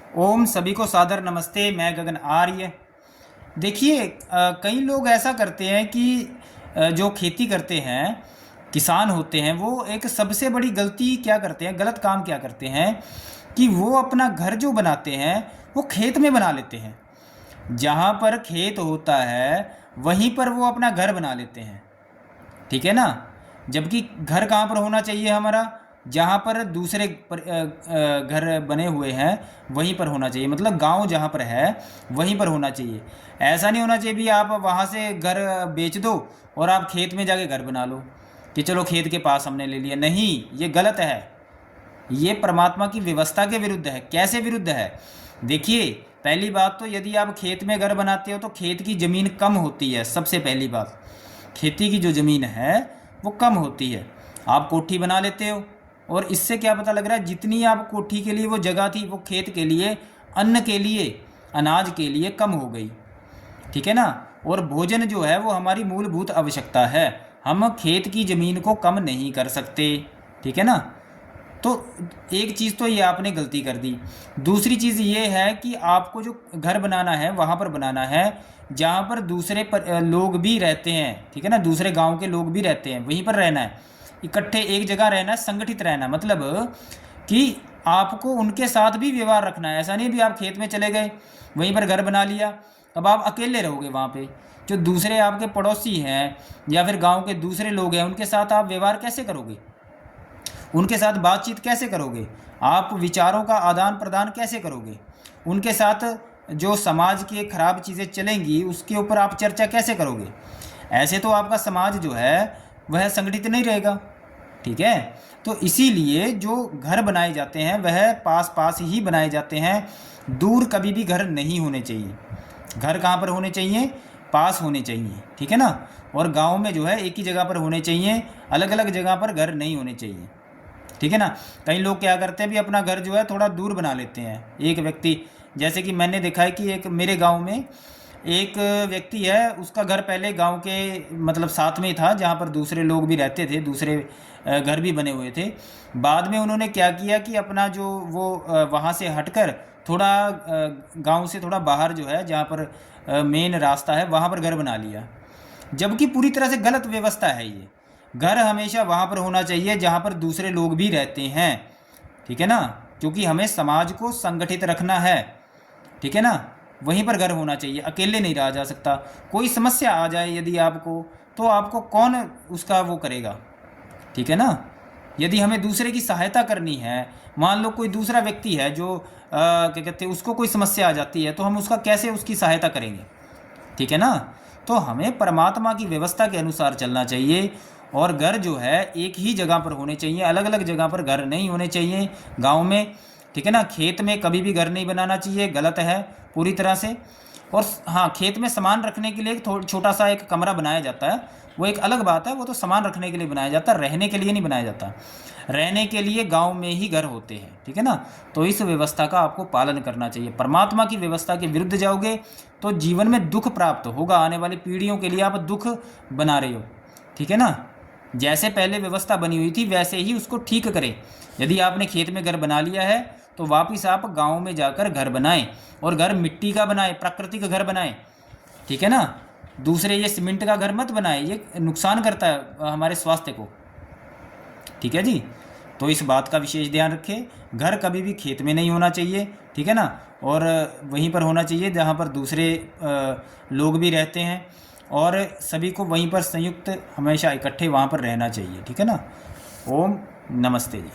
ओम सभी को सादर नमस्ते। मैं गगन आर्य। देखिए, कई लोग ऐसा करते हैं कि जो खेती करते हैं, किसान होते हैं, वो एक सबसे बड़ी गलती क्या करते हैं, गलत काम क्या करते हैं कि वो अपना घर जो बनाते हैं वो खेत में बना लेते हैं। जहाँ पर खेत होता है वहीं पर वो अपना घर बना लेते हैं, ठीक है ना। जबकि घर कहाँ पर होना चाहिए हमारा, जहाँ पर घर बने हुए हैं वहीं पर होना चाहिए, मतलब गांव जहाँ पर है वहीं पर होना चाहिए। ऐसा नहीं होना चाहिए भी आप वहाँ से घर बेच दो और आप खेत में जाके घर बना लो कि चलो खेत के पास हमने ले लिया। नहीं, ये गलत है। ये परमात्मा की व्यवस्था के विरुद्ध है। कैसे विरुद्ध है? देखिए, पहली बात तो यदि आप खेत में घर बनाते हो तो खेत की ज़मीन कम होती है। सबसे पहली बात, खेती की जो ज़मीन है वो कम होती है। आप कोठी बना लेते हो और इससे क्या पता लग रहा है, जितनी आप कोठी के लिए वो जगह थी वो खेत के लिए, अन्न के लिए, अनाज के लिए कम हो गई, ठीक है ना। और भोजन जो है वो हमारी मूलभूत आवश्यकता है, हम खेत की ज़मीन को कम नहीं कर सकते, ठीक है ना। तो एक चीज़ तो ये आपने गलती कर दी। दूसरी चीज़ ये है कि आपको जो घर बनाना है वहाँ पर बनाना है जहाँ पर लोग भी रहते हैं, ठीक है ना, दूसरे गांव के लोग भी रहते हैं, वहीं पर रहना है। इकट्ठे एक जगह रहना है, संगठित रहना, मतलब कि आपको उनके साथ भी व्यवहार रखना है। ऐसा नहीं भी आप खेत में चले गए, वहीं पर घर बना लिया, अब आप अकेले रहोगे वहाँ पे। जो दूसरे आपके पड़ोसी हैं या फिर गांव के दूसरे लोग हैं उनके साथ आप व्यवहार कैसे करोगे, उनके साथ बातचीत कैसे करोगे, आप विचारों का आदान प्रदान कैसे करोगे, उनके साथ जो समाज की खराब चीज़ें चलेंगी उसके ऊपर आप चर्चा कैसे करोगे। ऐसे तो आपका समाज जो है वह संगठित नहीं रहेगा, ठीक है। तो इसीलिए जो घर बनाए जाते हैं वह पास पास ही बनाए जाते हैं, दूर कभी भी घर नहीं होने चाहिए। घर कहाँ पर होने चाहिए? पास होने चाहिए, ठीक है ना। और गांव में जो है एक ही जगह पर होने चाहिए, अलग अलग जगह पर घर नहीं होने चाहिए, ठीक है ना। कई लोग क्या करते हैं भी अपना घर जो है थोड़ा दूर बना लेते हैं। एक व्यक्ति, जैसे कि मैंने देखा है कि एक मेरे गांव में एक व्यक्ति है, उसका घर पहले गांव के मतलब साथ में ही था जहां पर दूसरे लोग भी रहते थे, दूसरे घर भी बने हुए थे। बाद में उन्होंने क्या किया कि अपना जो वो वहाँ से हटकर थोड़ा गांव से थोड़ा बाहर जो है जहाँ पर मेन रास्ता है वहाँ पर घर बना लिया। जबकि पूरी तरह से गलत व्यवस्था है ये। घर हमेशा वहाँ पर होना चाहिए जहाँ पर दूसरे लोग भी रहते हैं, ठीक है ना, क्योंकि हमें समाज को संगठित रखना है, ठीक है ना। वहीं पर घर होना चाहिए, अकेले नहीं रहा जा सकता। कोई समस्या आ जाए यदि आपको, तो आपको कौन उसका वो करेगा, ठीक है ना। यदि हमें दूसरे की सहायता करनी है, मान लो कोई दूसरा व्यक्ति है जो क्या कहते हैं, उसको कोई समस्या आ जाती है, तो हम उसका कैसे उसकी सहायता करेंगे, ठीक है ना। तो हमें परमात्मा की व्यवस्था के अनुसार चलना चाहिए। और घर जो है एक ही जगह पर होने चाहिए, अलग अलग जगह पर घर नहीं होने चाहिए गांव में, ठीक है ना। खेत में कभी भी घर नहीं बनाना चाहिए, गलत है पूरी तरह से। और हाँ, खेत में सामान रखने के लिए एक छोटा सा एक कमरा बनाया जाता है, वो एक अलग बात है, वो तो सामान रखने के लिए बनाया जाता है, रहने के लिए नहीं बनाया जाता। रहने के लिए गांव में ही घर होते हैं, ठीक है ना। तो इस व्यवस्था का आपको पालन करना चाहिए। परमात्मा की व्यवस्था के विरुद्ध जाओगे तो जीवन में दुख प्राप्त होगा, आने वाली पीढ़ियों के लिए आप दुख बना रहे हो, ठीक है ना। जैसे पहले व्यवस्था बनी हुई थी वैसे ही उसको ठीक करें। यदि आपने खेत में घर बना लिया है तो वापस आप गांव में जाकर घर बनाएं, और घर मिट्टी का बनाएं, प्राकृतिक घर बनाएं, ठीक है ना। दूसरे ये सीमेंट का घर मत बनाएं, ये नुकसान करता है हमारे स्वास्थ्य को, ठीक है जी। तो इस बात का विशेष ध्यान रखें। घर कभी भी खेत में नहीं होना चाहिए, ठीक है ना। और वहीं पर होना चाहिए जहाँ पर दूसरे लोग भी रहते हैं, और सभी को वहीं पर संयुक्त हमेशा इकट्ठे वहाँ पर रहना चाहिए, ठीक है ना। ओम नमस्ते जी।